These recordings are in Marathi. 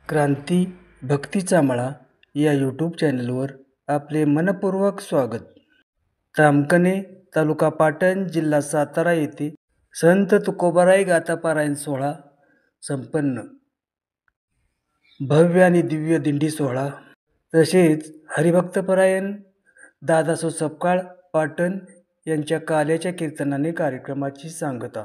क्रांती भक्तीचा मळा या यूट्यूब चॅनलवर आपले मनपूर्वक स्वागत. तामकणे तालुका पाटण जिल्हा सातारा येथे संत तुकोबाराय गाथा पारायण सोहळा संपन्न. भव्य आणि दिव्य दिंडी सोहळा तसेच हरिभक्तपरायण दादासो सपकाळ पाटण यांच्या काल्याच्या कीर्तनाने कार्यक्रमाची सांगता.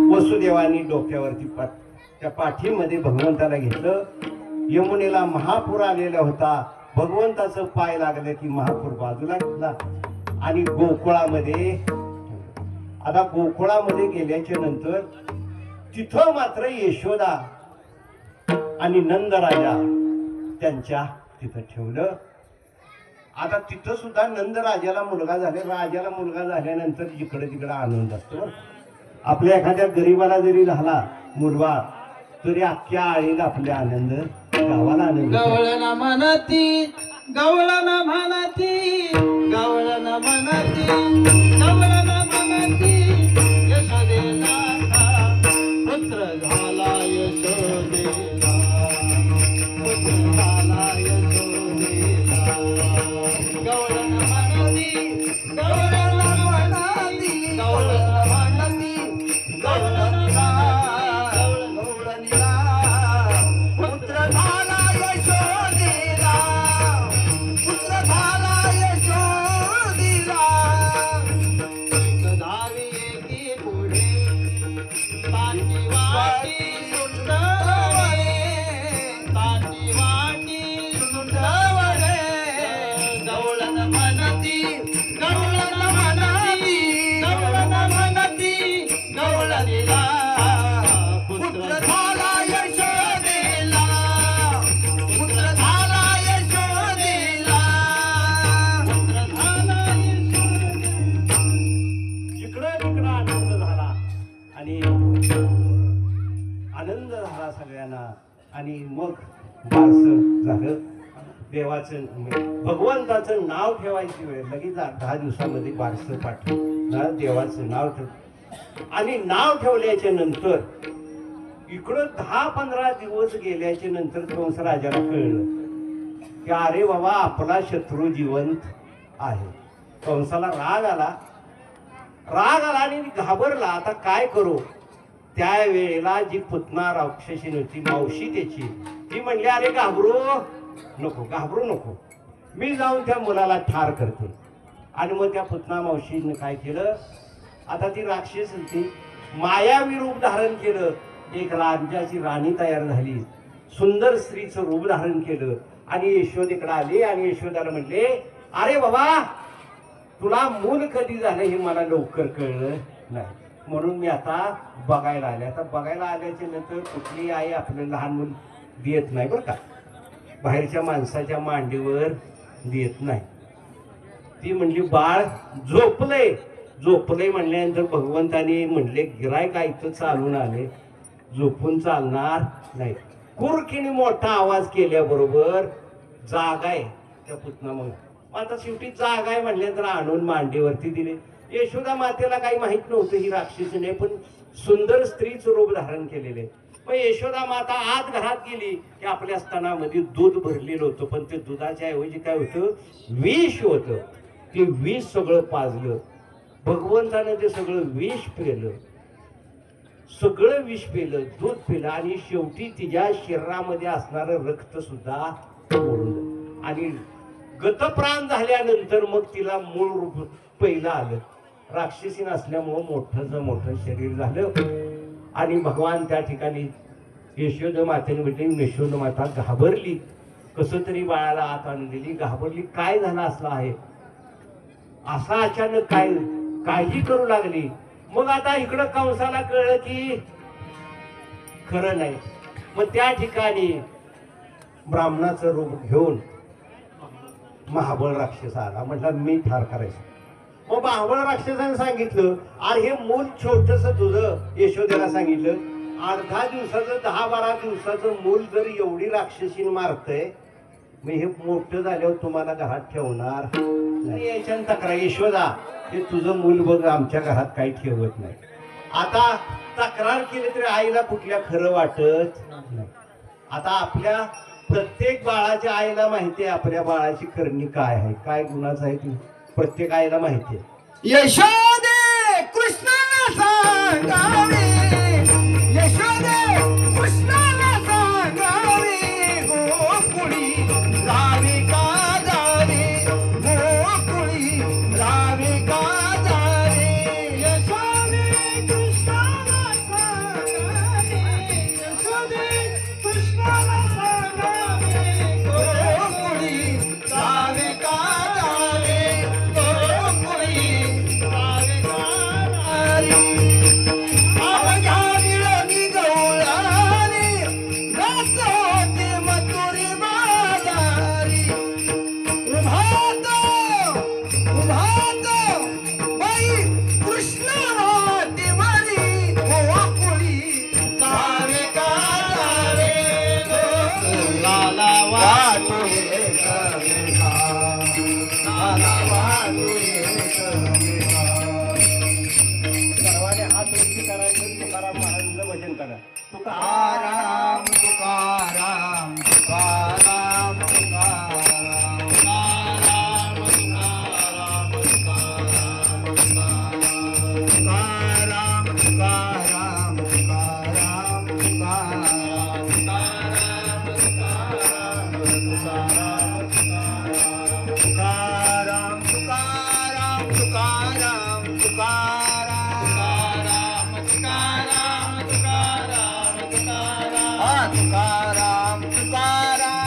वसुदेवानी डोक्यावरती त्या पाठीमध्ये भगवंताला घेतलं. यमुनेला महापूर आलेला होता. भगवंताचं पाय लागलं की महापूर बाजूला घेतला आणि गोकुळामध्ये आता गोकुळामध्ये गेल्याच्या नंतर तिथं मात्र यशोदा आणि नंदराजा त्यांच्या तिथं ठेवलं. आता तिथं सुद्धा नंदराजाला मुलगा झाले. राजाला मुलगा झाल्यानंतर जिकडे तिकडे आनंद असतो. आपल्या एखाद्या गरीबाला जरी झाला मुलगा तरी अख्ख्या आळीला आपले आनंद, गावाला आनंद. गवळण म्हणती गवळण म्हणती गवळण म्हणती गवळण म्हणती यशोदेला पुत्र झाला. आणि आनंद झाला सगळ्यांना. आणि मग बारसं झालं. देवाचं भगवंताचं नाव ठेवायची वेळ लगेच 10 दिवसामध्ये बारसं पाठवलं. देवाचं नाव ठेव आणि नाव ठेवल्याच्या नंतर इकडं 10-15 दिवस गेल्याच्या नंतर कंस राजाला कळलं की अरे बाबा आपला शत्रू जिवंत आहे. कंसाला राग आला आणि घाबरला. आता काय करू? त्यावेळेला जी पुतना राक्षसी होती मावशी त्याची, ती म्हणली अरे घाबरू नको, मी जाऊन त्या मुलाला ठार करते. आणि मग त्या पुतना मावशीने काय केलं? आता ती राक्षस होती, मायावी रूप धारण केलं. एक राज्याची राणी तयार झाली, सुंदर स्त्रीचं रूप धारण केलं आणि यशोदेकडे आली. आणि यशोदाला म्हणले अरे बाबा तुला मूल कधी झालं हे मला लवकर कळलं नाही, म्हणून मी आता बघायला आले. आता बघायला आल्याच्या नंतर कुठली आई आपलं लहान मूल देत नाही बरं का, बाहेरच्या माणसाच्या मांडीवर देत नाही. ती म्हणली बाळ झोपलंय म्हणल्यानंतर भगवंताने म्हणले गिरायक इथं चालून आले, झोपून चालणार नाही. कुरकीने मोठा आवाज केल्याबरोबर जागा आहे त्या पुतना. मग आता शेवटी जागा आहे म्हणल्यानंतर आणून मांडीवरती दिले. यशोदा मातेला काही माहित नव्हतं ही राक्षसीने, पण सुंदर स्त्रीचं रूप धारण केलेले. मग यशोदा माता आत घरात गेली की आपल्या स्तनामध्ये दूध भरलेलं होतं, पण ते दुधाच्या ऐवजी काय होतं? विष होतं. ते विष सगळं पाजलं. भगवंतानं ते सगळं विष पेलं, दूध पिलं आणि शेवटी तिच्या शरीरामध्ये असणारं रक्त सुद्धा ओढलं. आणि गतप्राण झाल्यानंतर मग तिला मूळ रूप पहिलं आलं. राक्षसी नसल्यामुळं मोठं शरीर झालं. आणि भगवान त्या ठिकाणी यशोदा मातेने म्हटले, यशोदा माता घाबरली, कसं तरी बाळाला आत आणून दिली. घाबरली, काय झालं असलं आहे, असा अचानक काय काळजी करू लागली. मग आता इकडं कंसाला कळलं की खरं नाही. मग त्या ठिकाणी ब्राह्मणाचं रूप घेऊन महाबळ राक्षस आला. म्हटलं मी ठार करायचं. मग महाबळ राक्षसाने सांगितलं अरे हे मूल छोटस तुझं, यशोदेला सांगितलं 8-10 दिवसाचं 10-12 दिवसाचं मूल जर एवढी राक्षसीने मारतय, मग हे मोठं झाल्यावर तुम्हाला घरात ठेवणार नाही. याच्यानं तक्रार, यशोदा हे तुझं मूल बघ आमच्या घरात काही ठेवत नाही. आता तक्रार केली तरी आईला कुठल्या खरं वाटत नाही. आता आपल्या प्रत्येक बाळाच्या आईला माहिती आहे आपल्या बाळाची करणी काय आहे, काय गुणाचं आहे ती प्रत्येक आईला माहिती आहे. यशोदे कृष्णाला सांगावे, यशोदे कृष्णाला सांगावे, गोकुळी राधिका जावे, गोकुळी राधिका जावे. यशोदे कृष्णाला सांगावे, यशोदे कृष्णाला सांगावे, गोकुळी राधिका जावे, गोकुळी राधिका जावे. तुकाराम तुकाराम तुकाराम तुकाराम तुकाराम तुकाराम तुकाराम तुकाराम तुकाराम तुकाराम तुकाराम तुकाराम तुकाराम तुकाराम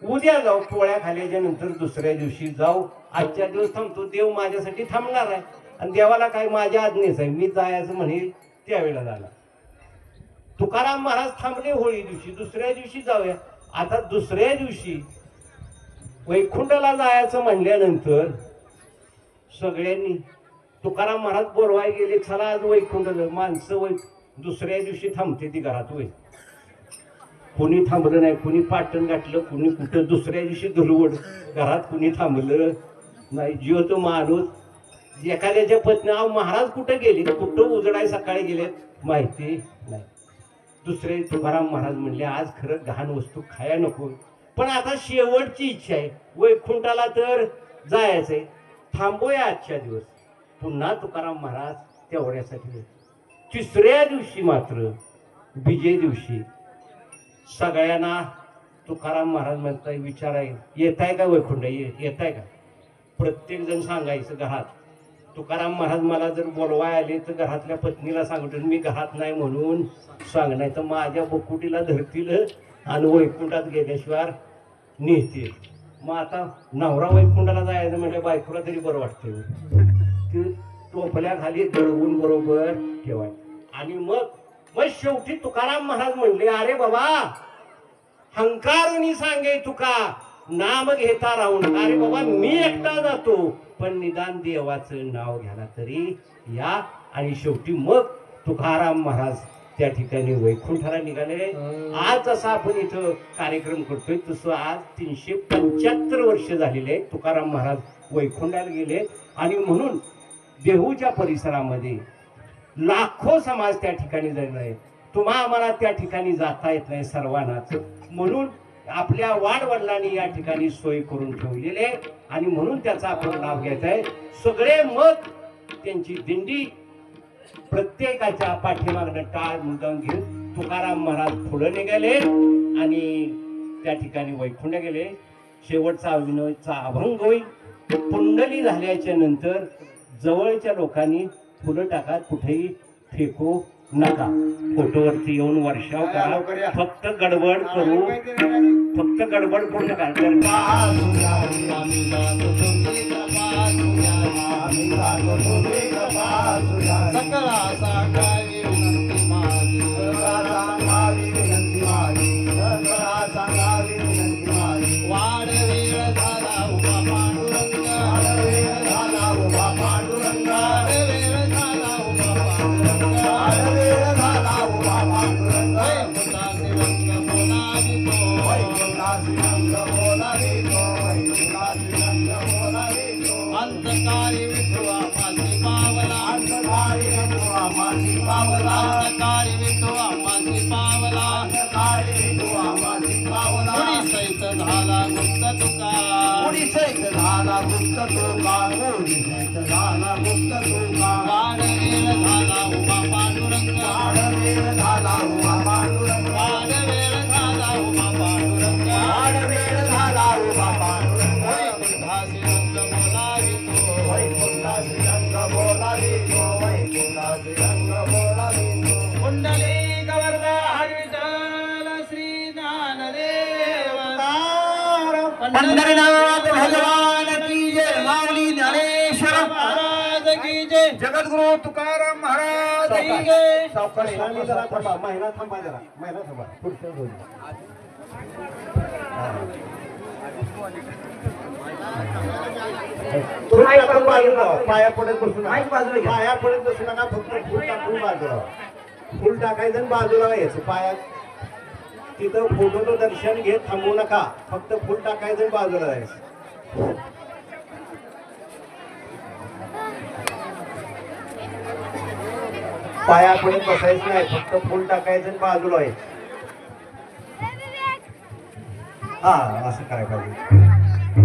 उद्या जाऊ, पोळ्या खाल्याच्या नंतर दुसऱ्या दिवशी जाऊ, आजच्या दिवस थांबतो, देव माझ्यासाठी थांबणार आहे आणि देवाला काय माझ्या आज्ञेच आहे, मी जायचं म्हणेल त्यावेळेला झाला. तुकाराम महाराज थांबले होळी दिवशी, दुसऱ्या दिवशी जाऊया. आता दुसऱ्या दिवशी वैकुंठाला जायचं म्हणल्यानंतर सगळ्यांनी तुकाराम महाराज बोलवाय गेले, चला आज वैकुंठाला. माणसं दुसऱ्या दिवशी थांबते ती घरात वय, कोणी थांबलं नाही, कुणी पाटण गाठलं, कुणी कुठं दुसऱ्या दिवशी धुलवड, घरात कुणी थांबलं नाही. जिओ तो माणूस एखाद्याच्या पत्नी अहो महाराज कुठं गेले, कुठं उजडाय सकाळी गेले माहिती नाही. दुसरे तुकाराम महाराज म्हणले आज खरं घाण वस्तू खाया नको, पण आता शेवटची इच्छा आहे, वैकुंठाला तर जायचंय, थांबूया आजच्या दिवस. पुन्हा तुकाराम महाराज तेवढ्यासाठी. तिसऱ्या दिवशी मात्र विजय दिवशी सगळ्यांना तुकाराम महाराज म्हणताय विचाराय येताय का वैकुंठ, येताय का. प्रत्येक जण सांगायचं घरात. तुकाराम महाराज मला जर बोलवाय आले तर घरातल्या पत्नीला सांगतो मी घरात नाही म्हणून सांग, नाही तर माझ्या बोकुटीला धरतील आणि वैकुंठात गेल्याशिवाय नेतील. मग आता नवरा वैकुंठाला जायचं म्हणजे बायकोला तरी बरं वाटतं, ते टोपल्या खाली दळवून बरोबर ठेवाय. आणि मग शेवटी तुकाराम महाराज म्हणले अरे बाबा हंकारुनी सांगे तुका नाम घेता राहून, अरे बाबा मी एकटा जातो पण निदान देवाचं नाव घ्यायला तरी या. आणि शेवटी मग तुकाराम महाराज त्या ठिकाणी वैकुंठाला निघाले. आज जसा आपण इथं कार्यक्रम करतोय तसं आज 375 वर्ष झालेले तुकाराम महाराज वैकुंठाला गेले. आणि म्हणून देहूच्या परिसरामध्ये लाखो समाज त्या ठिकाणी झालेला आहे. तुम्हा आम्हाला त्या ठिकाणी जाता येत नाही सर्वांनाच, म्हणून आपल्या वाडवडिलांनी या ठिकाणी सोय करून ठेवलेली आहे आणि म्हणून त्याचा आपण लाभ घ्यायचा आहे. सगळे मग त्यांची दिंडी प्रत्येकाच्या पाठीमागनं टाळ मुद्दाम घेऊन तुकाराम महाराज पुढे निघाले आणि त्या ठिकाणी वैकुंठ गेले. शेवटचा अभिनयचा अभंग होईल. कुंडली झाल्याच्या नंतर जवळच्या लोकांनी फुलं टाका, कुठेही फेकू नका. फोटोवरती येऊन वर्षाव करा, फक्त गडबड करू, फक्त गडबड करू नका. पंढरीनाथ भगवान की जय, माऊली ज्ञानेश्वर महाराज की जय, जगद्गुरु तुकाराम महाराज की जय. महिना थांबा जरा, महिना थांबा, पुढच्या होईल. पाया पडत बसू नका, पाया पडत बसू नका, फक्त फुल टाकून बाजूला, फुल टाकायचं आणि बाजूला यायचं. पाया तिथं फोटोचं दर्शन घेत थांबू नका, फक्त फुल टाकायचं आणि बाजूला जायचं. पाया पडत बसायचं नाही, फक्त फुल टाकायचं आणि बाजूला यायचं. हा असं करायला पाहिजे.